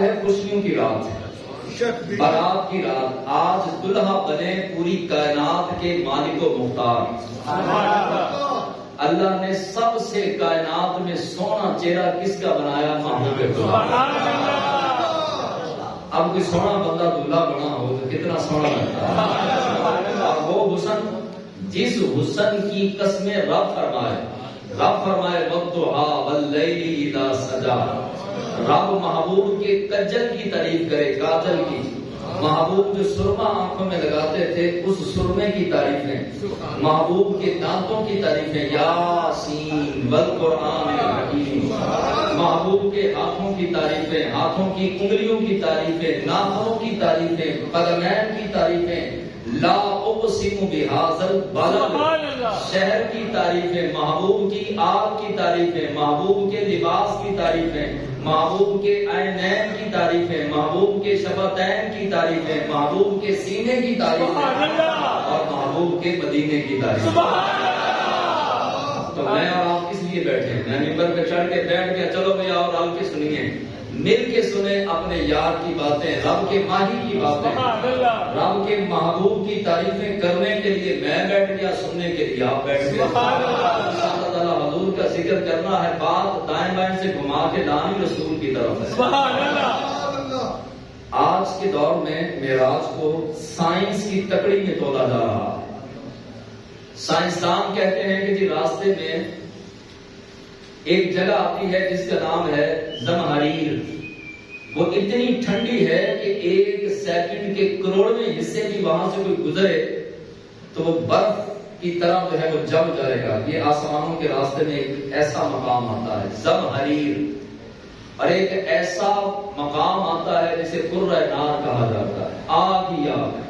آج ہے خوشیوں کی رات، بارات کی رات، آج دلہا بنے پوری کائنات کے مالک و مختار۔ اللہ نے سب سے کائنات میں سونا چہرہ کس کا بنایا؟ محبوب خدا۔ اب کوئی سونا بندہ دلہا بنا ہو تو کتنا سونا لگتا ہے، اور وہ حسن جس حسن کی قسمیں رب فرمائے وَالضُّحَىٰ وَاللَّيْلِ إِذَا سَجَىٰ، رب محبوب کے کجل کی تعریف کرے، کاجل کی۔ محبوب جو سرما آنکھوں میں لگاتے تھے اس سرمے کی تعریفیں، محبوب کے دانتوں کی تعریفیں، یاسین والقرآن الحکیم، محبوب کے ہاتھوں کی تعریفیں، ہاتھوں کی انگلیوں کی تعریفیں، ناخنوں کی تعریفیں، قدمین کی تعریفیں، لا اقسم بہذا البلد، شہر کی تعریفیں، محبوب کی آگ کی تعریفیں، محبوب کے لباس کی تعریفیں، محبوب کے عینین کی تعریفیں، محبوب کے شفتین کی تعریفیں، محبوب کے سینے کی تعریفیں، اور محبوب کے مدینے کی تعریفیں۔ تو میں اور آپ کس لیے بیٹھے ہیں؟ میں ممبر پہ چڑھ کے بیٹھ گیا، چلو بھئی اور ہل کے سنیے، مل کے سنیں اپنے یار کی باتیں، رب کے ماہی کی باتیں، رب کے محبوب کی تعریفیں کرنے کے لیے میں بیٹھ گیا، سننے کے لیے آپ بیٹھ گئے۔ اللہ تعالیٰ حضور کا ذکر کرنا ہے، بات دائیں بائیں سے گھما کے لانی رسول کی طرف ہے۔ آج کے دور میں معراج کو سائنس کی تکڑی میں تولا جا رہا ہے۔ سائنسدان کہتے ہیں کہ جی راستے میں ایک جگہ آتی ہے جس کا نام ہے زمہریر، وہ اتنی ٹھنڈی ہے کہ 1 سیکنڈ کے کروڑویں حصے بھی وہاں سے کوئی گزرے تو وہ برف کی طرح جو ہے وہ جم جائے گا۔ یہ آسمانوں کے راستے میں ایک ایسا مقام آتا ہے زمہریر، اور ایک ایسا مقام آتا ہے جسے قرۂ نار کہا جاتا ہے، آگ ہی آگ ہے۔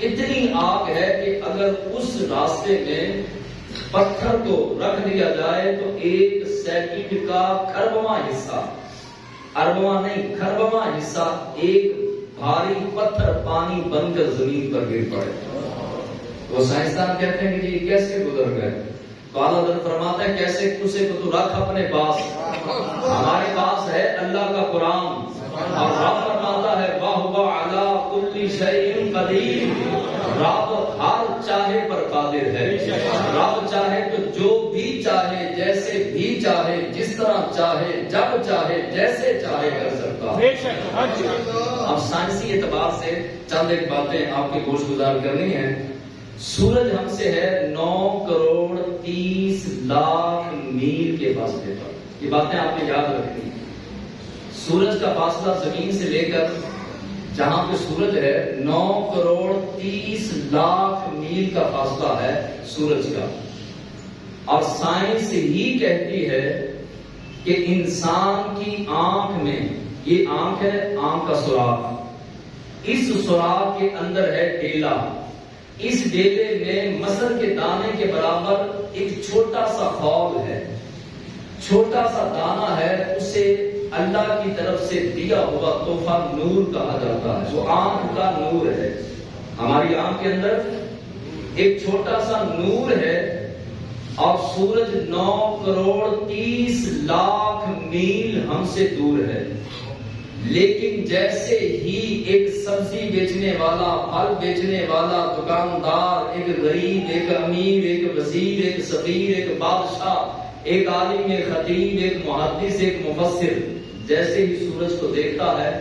اتنی آگ ہے کہ اگر اس راستے میں پتھر کو رکھ دیا جائے تو 1 سیکنڈ کا کھربواں حصہ، اربواں نہیں کھربواں حصہ، ایک بھاری پتھر پانی بن کر زمین پر گر پڑے۔ وہ سائنسدان کہتے ہیں کہ جی کیسے گزر گئے؟ تو اعلیٰ حضرت فرماتا ہے کیسے اسے کو تو رکھ اپنے پاس، ہمارے پاس ہے اللہ کا قرآن، اور رب فرماتا ہے وَهُوَ عَلَىٰ كُلِّ شَيْءٍ قَدِيرٌ، رب ہر چاہے پر قادر ہے، رب چاہے تو جو بھی چاہے، جیسے بھی چاہے، جس طرح چاہے، جب چاہے، جیسے چاہے کر سکتا ہے۔ اب سائنسی اعتبار سے چند ایک باتیں آپ کے گوش گزار کرنی ہیں۔ سورج ہم سے ہے 9 کروڑ 30 لاکھ میل کے فاصلے پر، یہ باتیں آپ نے یاد رکھنی ہیں۔ سورج کا فاصلہ زمین سے لے کر جہاں پہ سورج ہے 9 کروڑ 30 لاکھ میل کا فاصلہ ہے سورج کا، اور سائنس ہی کہتی ہے کہ انسان کی آنکھ میں، یہ آنکھ ہے، آنکھ کا سوراخ، اس سوراخ کے اندر ہے ڈیلا، اس ڈیلے میں مصر کے دانے کے برابر ایک چھوٹا سا خول ہے، چھوٹا سا دانہ ہے، اسے اللہ کی طرف سے دیا ہوا تحفہ نور کہا جاتا ہے، وہ آنکھ کا نور ہے۔ ہماری آنکھ کے اندر ایک چھوٹا سا نور ہے، اور سورج 9 کروڑ 30 لاکھ میل ہم سے دور ہے، لیکن جیسے ہی ایک سبزی بیچنے والا، پھل بیچنے والا دکاندار، ایک غریب، ایک امیر، ایک وزیر، ایک سفیر، ایک بادشاہ، ایک عالم، ایک خطیب، ایک محدث، ایک مفسر، جیسے ہی سورج کو دیکھتا ہے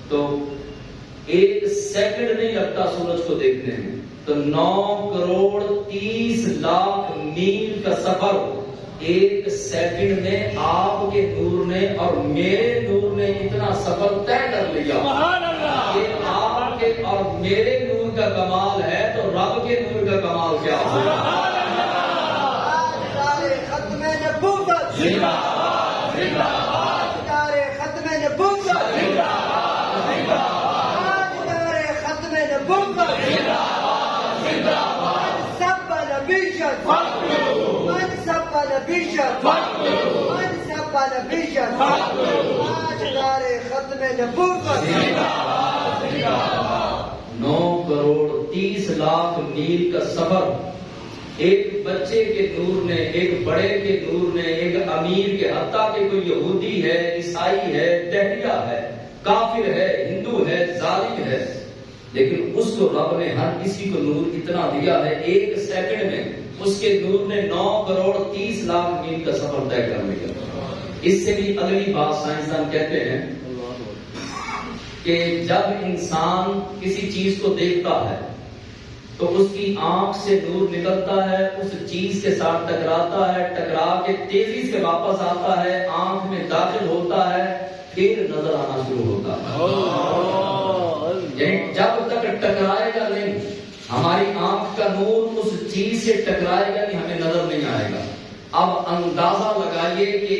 تو 1 سیکنڈ نہیں لگتا سورج کو دیکھنے میں، تو 9 کروڑ 30 لاکھ میل کا سفر 1 سیکنڈ میں آپ کے نور نے اور میرے نور نے اتنا سفر طے کر لیا۔ یہ آپ کے اور میرے نور کا کمال ہے تو رب کے نور کا کمال کیا ہوگا؟ نو کروڑ 30 لاکھ میل کا سفر ایک بچے کے نور نے، ایک بڑے کے نور نے، ایک امیر کے، حتیٰ کہ کوئی یہودی ہے، عیسائی ہے، دہریہ ہے، کافر ہے، ہندو ہے، ظالم ہے، لیکن اس کو رب نے ہر کسی کو نور اتنا دیا ہے، ایک سیکنڈ میں اس کے نور نے 9 کروڑ 30 لاکھ میل کا سفر طے کر لیا۔ اس سے بھی اگلی بات سائنسدان کہتے ہیں کہ جب انسان کسی چیز کو دیکھتا ہے تو اس کی آنکھ سے نور نکلتا ہے، اس چیز کے ساتھ ٹکراتا ہے، ٹکرا کے تیزی سے واپس آتا ہے، آنکھ میں داخل ہوتا ہے، پھر نظر آنا شروع ہوتا ہے۔ یعنی جب تک ٹکرائے گا نہیں، ہماری آنکھ کا نور اس چیز سے ٹکرائے گا نہیں، ہمیں نظر نہیں آئے گا۔ اب اندازہ لگائیے کہ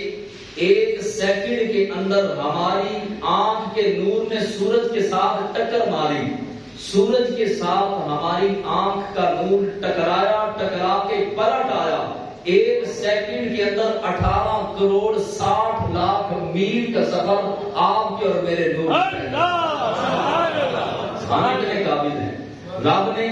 1 سیکنڈ کے اندر ہماری آنکھ کے نور نے سورج کے ساتھ ٹکر ماری، سورج کے ساتھ ہماری آنکھ کا نور ٹکرایا، ٹکرا کے پلٹ آیا، 1 سیکنڈ کے اندر 18 کروڑ 60 لاکھ میل کا سفر آپ کے اور میرے نور سمجھنے قابل ہے۔ رب نے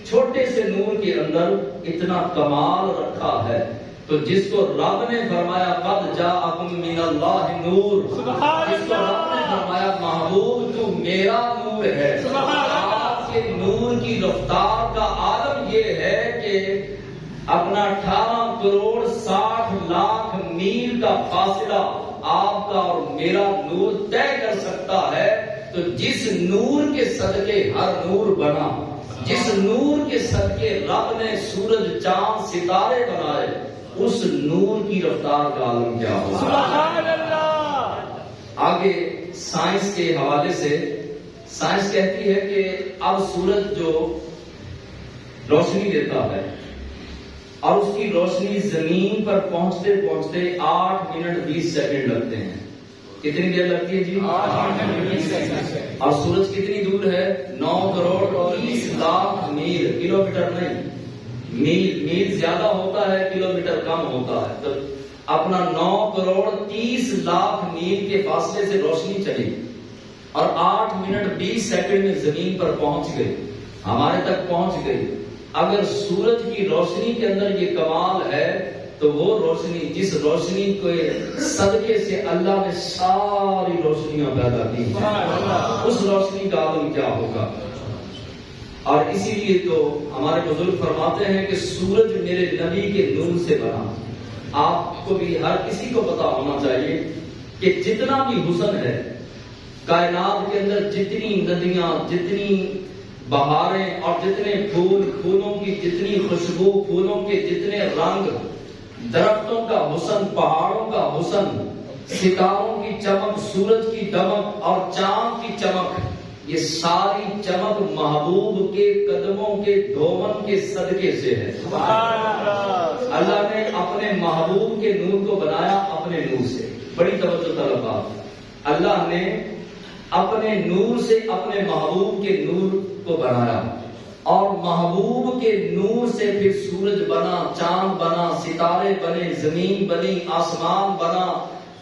چھوٹے سے نور کے اندر اتنا کمال رکھا ہے، تو جس کو رب نے فرمایا قد جاءکم من اللہ نور، جس کو رب نے فرمایا محبوب تو میرا نور ہے، آپ کے نور کی رفتار کا عالم یہ ہے کہ اپنا 18 کروڑ 60 لاکھ میل کا فاصلہ آپ کا اور میرا نور طے کر سکتا ہے۔ تو جس نور کے صدقے ہر نور بنا، جس نور کے صدقے رب نے سورج چاند ستارے بنائے، اس نور کی رفتار کا عالم کیا ہوگا؟ سبحان اللہ۔ آگے سائنس کے حوالے سے سائنس کہتی ہے کہ اب سورج جو روشنی دیتا ہے اور اس کی روشنی زمین پر پہنچتے پہنچتے 8 منٹ 20 سیکنڈ لگتے ہیں۔ کتنی دیر لگتی ہے جی؟ 8 منٹ 20 سیکنڈ۔ اور سورج کتنی دور ہے؟ 9 کروڑ 30 لاکھ میل، کلومیٹر نہیں، میل زیادہ ہوتا ہے، کلومیٹر کم ہوتا ہے۔ تو اپنا 9 کروڑ 30 لاکھ میل کے فاصلے سے روشنی چلی اور 8 منٹ 20 سیکنڈ میں زمین پر پہنچ گئی، ہمارے تک پہنچ گئی۔ اگر سورج کی روشنی کے اندر یہ کمال ہے تو وہ روشنی، جس روشنی کو صدقے سے اللہ نے ساری روشنیاں پیدا کی ہیں، اس روشنی کا عالم کیا ہوگا؟ اور اسی لیے تو ہمارے بزرگ فرماتے ہیں کہ سورج میرے نبی کے نور سے بنا۔ آپ کو بھی، ہر کسی کو پتا ہونا چاہیے کہ جتنا بھی حسن ہے کائنات کے اندر، جتنی ندیاں، جتنی بہاریں اور جتنے پھول، پھولوں کی جتنی خوشبو، پھولوں کے جتنے رنگ، درختوں کا حسن، پہاڑوں کا حسن، ستاروں کی چمک، سورج کی دمک اور چاند کی چمک، یہ ساری چمک محبوب کے قدموں کے دھومن کے صدقے سے ہے۔ اللہ نے اپنے محبوب کے نور کو بنایا اپنے نور سے۔ بڑی توجہ طلب بات، اللہ نے اپنے نور سے اپنے محبوب کے نور کو بنایا، اور محبوب کے نور سے پھر سورج بنا، چاند بنا، ستارے بنے، زمین بنی، آسمان بنا،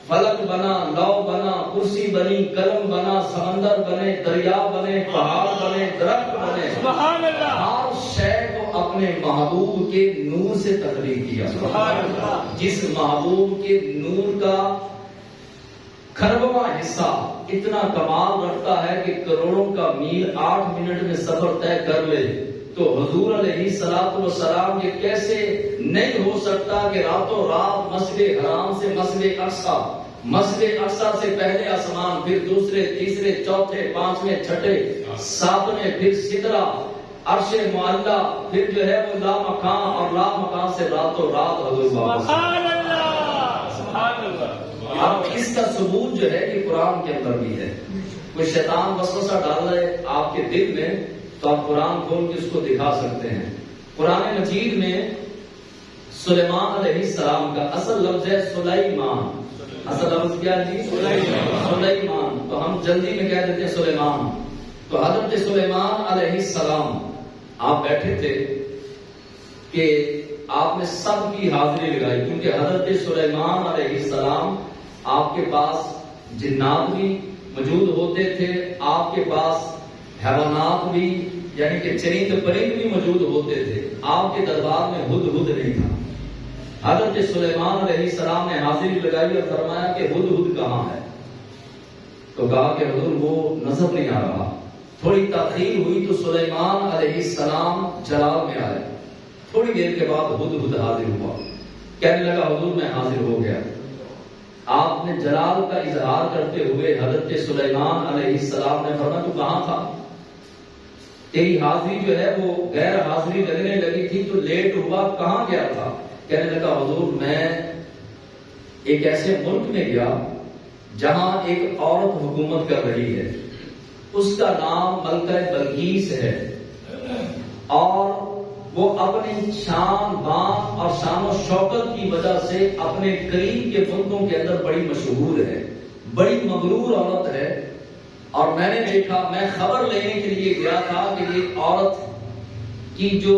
فلک بنا، لو بنا، کرسی بنی، قلم بنا، سمندر بنے، دریا بنے، پہاڑ بنے، درخت بنے، سبحان اللہ، ہر شے کو اپنے محبوب کے نور سے تخلیق کیا۔ سبحان اللہ۔ جس محبوب کے نور کا کھربواں حصہ اتنا کمال رکھتا ہے کہ کروڑوں کا میل 8 منٹ میں سفر طے کر لے، تو حضور علیہ الصلوۃ والسلام یہ کیسے نہیں ہو سکتا کہ راتوں رات مسجد حرام سے مسجد اقصی، مسجد اقصی سے پہلے آسمان، پھر دوسرے، تیسرے، چوتھے، پانچویں، چھٹے، ساتویں، پھر سدرہ، عرش معلیٰ، پھر جو ہے وہ لامکان، اور لامکان سے راتوں رات حضور واپس۔ سبحان اللہ، سبحان اللہ۔ اب اس کا ثبوت جو ہے کہ قرآن کے اندر بھی ہے۔ کوئی شیطان وسوسہ ڈال رہے آپ کے دل میں تو آپ قرآن کھول کے اس کو دکھا سکتے ہیں۔ قرآن مجید میں سلیمان علیہ السلام کا اصل لفظ ہے سلیمان۔ اصل لفظ کیا جی؟ سلیمان۔ تو ہم جلدی میں کہہ دیتے ہیں سلیمان۔ تو حضرت سلیمان علیہ السلام، آپ بیٹھے تھے کہ آپ نے سب کی حاضری لگائی، کیونکہ حضرت سلیمان علیہ السلام آپ کے پاس جنات بھی موجود ہوتے تھے، آپ کے پاس حیوانات بھی، یعنی کہ چرند پرند بھی موجود ہوتے تھے، آپ کے دربار میں ہدہد نہیں تھا۔ حضرت سلیمان علیہ السلام نے حاضری لگائی اور فرمایا کہ ہدہد کہاں ہے؟ تو کہا کہ حضور وہ نظر نہیں آ رہا۔ تھوڑی تاخیر ہوئی تو سلیمان علیہ السلام جلال میں آئے، تھوڑی دیر کے بعد ہدہد حاضر ہوا، کہنے لگا حضور میں حاضر ہو گیا۔ آپ نے جلال کا اظہار کرتے ہوئے حضرت سلیمان علیہ السلام نے فرمایا تو کہاں تھا؟ تیری حاضری جو ہے وہ غیر حاضری لگنے لگی تھی تو لیٹ ہوا، کہاں گیا تھا؟ کہنے لگا حضور میں ایک ایسے ملک میں گیا جہاں ایک عورت حکومت کر رہی ہے، اس کا نام ملکہ بلقیس ہے، اور وہ اپنی شان بان اور شان و شوکت کی وجہ سے اپنے قریب کے ملکوں کے اندر بڑی مشہور ہے، بڑی مغرور عورت ہے۔ اور میں نے دیکھا، میں خبر لینے کے لیے گیا تھا کہ یہ عورت کی جو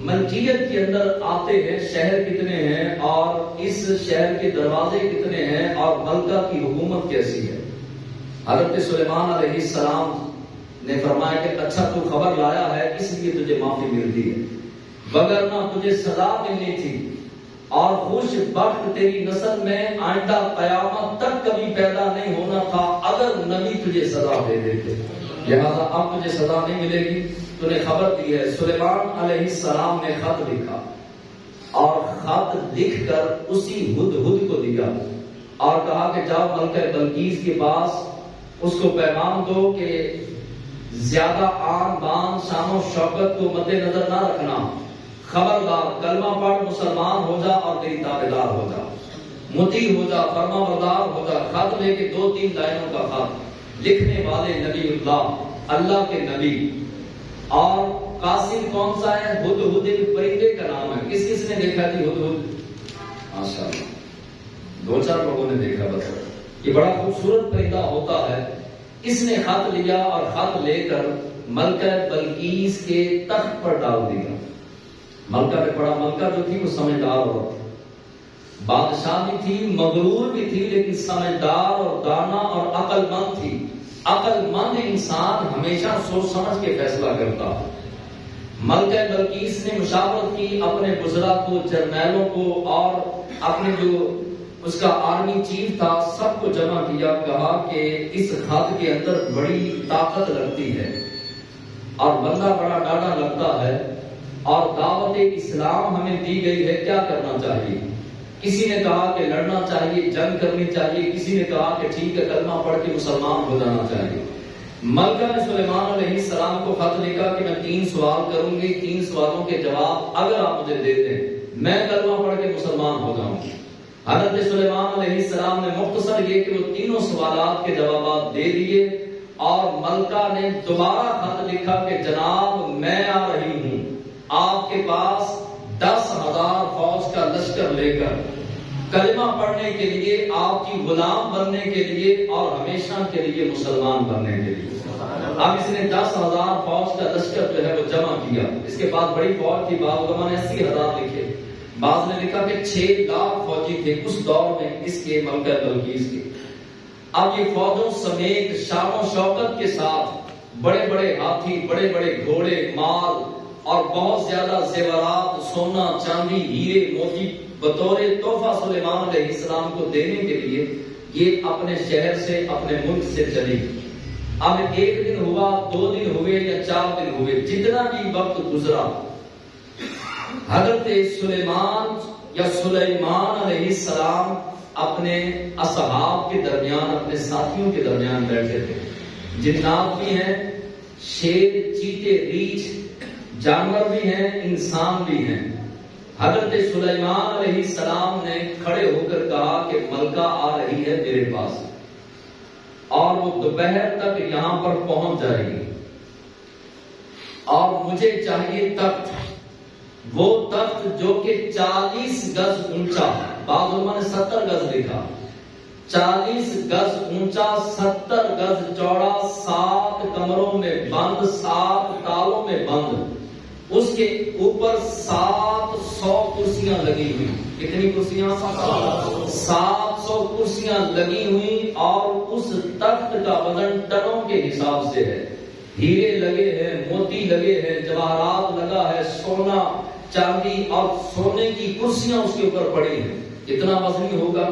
ملکیت کے اندر آتے ہیں شہر کتنے ہیں اور اس شہر کے دروازے کتنے ہیں اور ملکہ کی حکومت کیسی ہے۔ حضرت سلیمان علیہ السلام نے فرمایا کہ اچھا تو خبر لایا ہے اس لیے تجھے معافی ملتی ہے، وگرنہ تجھے سزا ملنی تھی، اور خوش بخت تیری نسل میں آئندہ قیامت تک کبھی پیدا نہیں ہونا تھا اگر نبی تجھے سزا دے دیتے، لہذا اب تجھے سزا نہیں ملے گی، تو نے خبر دی ہے۔ سلیمان علیہ السلام نے خط لکھا اور خط لکھ کر اسی ہدہد کو دیا اور کہا کہ جاؤ ملکہ بلقیس کے پاس اس کو پیغام دو کہ زیادہ آن بان شان و شوکت کو مد نظر نہ رکھنا، خبردار کلمہ پڑھ مسلمان ہو جا اور میری تابعدار ہو جا، مطیع ہو جا، فرما بردار ہو جا۔ خط لے کے 2-3 لائنوں کا خط، لکھنے والے نبی اللہ کے نبی، اور قاصد کون سا ہے؟ ہدہد، ایک پرندے کا نام ہے۔ کس کس نے دیکھا جی ہدہد؟ ماشاءاللہ 2-4 لوگوں نے دیکھا، بس یہ بڑا خوبصورت پرندہ ہوتا ہے۔ اس نے خط لیا اور خط لے کر ملکہ بلقیس کے تخت پر ڈال دیا۔ ملکہ نے پڑھا، ملکہ جو تھی وہ سمجھدار عورت تھی، بادشاہ بھی تھی، مغرور بھی تھی، لیکن سمجھدار اور دانا اور عقل مند تھی۔ عقل مند انسان ہمیشہ سوچ سمجھ کے فیصلہ کرتا ہے۔ ملکہ بلقیس نے مشاورت کی، اپنے وزراء کو، جرنیلوں کو اور اپنے جو اس کا آرمی چیف تھا سب کو جمع کیا، کہا کہ اس خط کے اندر بڑی طاقت لگتی ہے اور بندہ بڑا ڈاڈا لگتا ہے، اور دعوت اسلام ہمیں دی گئی ہے، کیا کرنا چاہیے؟ کسی نے کہا کہ لڑنا چاہیے، جنگ کرنی چاہیے، کسی نے کہا کہ ٹھیک ہے کلمہ پڑھ کے مسلمان ہو جانا چاہیے۔ ملکہ نے سلیمان علیہ السلام کو خط لکھا کہ میں 3 سوال کروں گی، 3 سوالوں کے جواب اگر آپ مجھے دے دیں میں کلمہ پڑھ کے مسلمان ہو جاؤں گی۔ حضرت سلیمان علیہ السلام نے مختصر یہ کہ وہ تینوں سوالات کے جوابات دے دیے، اور ملکہ نے دوبارہ خط لکھا کہ جناب میں آ رہی ہوں آپ کے پاس 10,000 فوج کا لشکر لے کر کلمہ پڑھنے کے لیے، آپ کی غلام بننے کے لیے اور ہمیشہ کے لیے مسلمان بننے کے لیے۔ اب اس نے 10,000 فوج کا لشکر جو ہے وہ جمع کیا۔ اس کے بعد بڑی فوج تھی، بعض علماء نے 80,000 لکھے، بعض نے لکھا کہ 6 لاکھ فوجی تھے اس دور میں اس کے ملکہ بلقیس کے۔ اب یہ فوجوں سمیت شان و شوکت کے ساتھ بڑے بڑے ہاتھی، بڑے بڑے گھوڑے، مال اور بہت زیادہ زیورات، سونا چاندی ہیرے موتی بطور تحفہ سلیمان علیہ السلام کو دینے کے لیے یہ اپنے شہر سے، اپنے ملک سے چلی۔ اب 1 دن ہوا، 2 دن ہوئے یا 4 دن ہوئے، جتنا بھی وقت گزرا، حضرت سلیمان علیہ السلام اپنے اصحاب کے درمیان، اپنے ساتھیوں کے درمیان بیٹھے تھے۔ جنات بھی ہیں، شیر، چیتے، ریچھ، جانور بھی ہیں، انسان بھی ہیں۔ حضرت سلیمان علیہ السلام نے کھڑے ہو کر کہا کہ ملکہ آ رہی ہے میرے پاس، اور وہ دوپہر تک یہاں پر پہنچ جائے گی، اور مجھے چاہیے تخت، وہ تخت جو کہ 40 گز اونچا، بعض علماء نے 70 گز لکھا، 40 گز اونچا، 70 گز چوڑا، 7 کمروں میں بند، 7 تالوں میں بند، اس کے اوپر 700 کرسیاں لگی ہوئی۔ کتنی کرسیاں؟ 700 کرسیاں لگی ہوئی، اور اس تخت کا وزن ٹنوں کے حساب سے ہے۔ ہیرے لگے ہیں، موتی لگے ہیں، جواہرات لگا ہے، سونا چاندی اور سونے کی کرسیاں اس کے اوپر پڑی ہیں. اتنا وزنی ہوگا.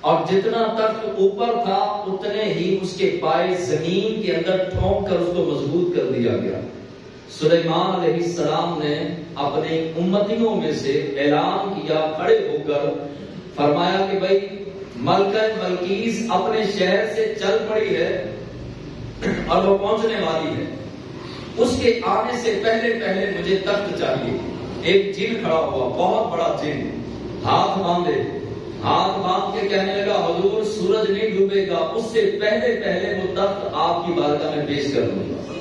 اور جتنا تخت اوپر تھا اتنے ہی اس کے پائے زمین کے اندر ٹھونک کر اس کو مضبوط کر دیا گیا. سلیمان علیہ السلام نے اپنے امتیوں میں سے اعلان کیا کھڑے ہو کر، فرمایا کہ بھائی ملکہ بلقیس اپنے شہر سے چل پڑی ہے اور وہ پہنچنے والی ہے. اس کے آنے سے پہلے پہلے مجھے تخت چاہیے. ایک جن کھڑا ہوا، بہت بڑا جن، ہاتھ باندھے، ہاتھ باندھ کے کہنے لگا حضور سورج نہیں ڈوبے گا، اس سے پہلے پہلے وہ تخت آپ کی بارگاہ میں پیش کر دوں گا.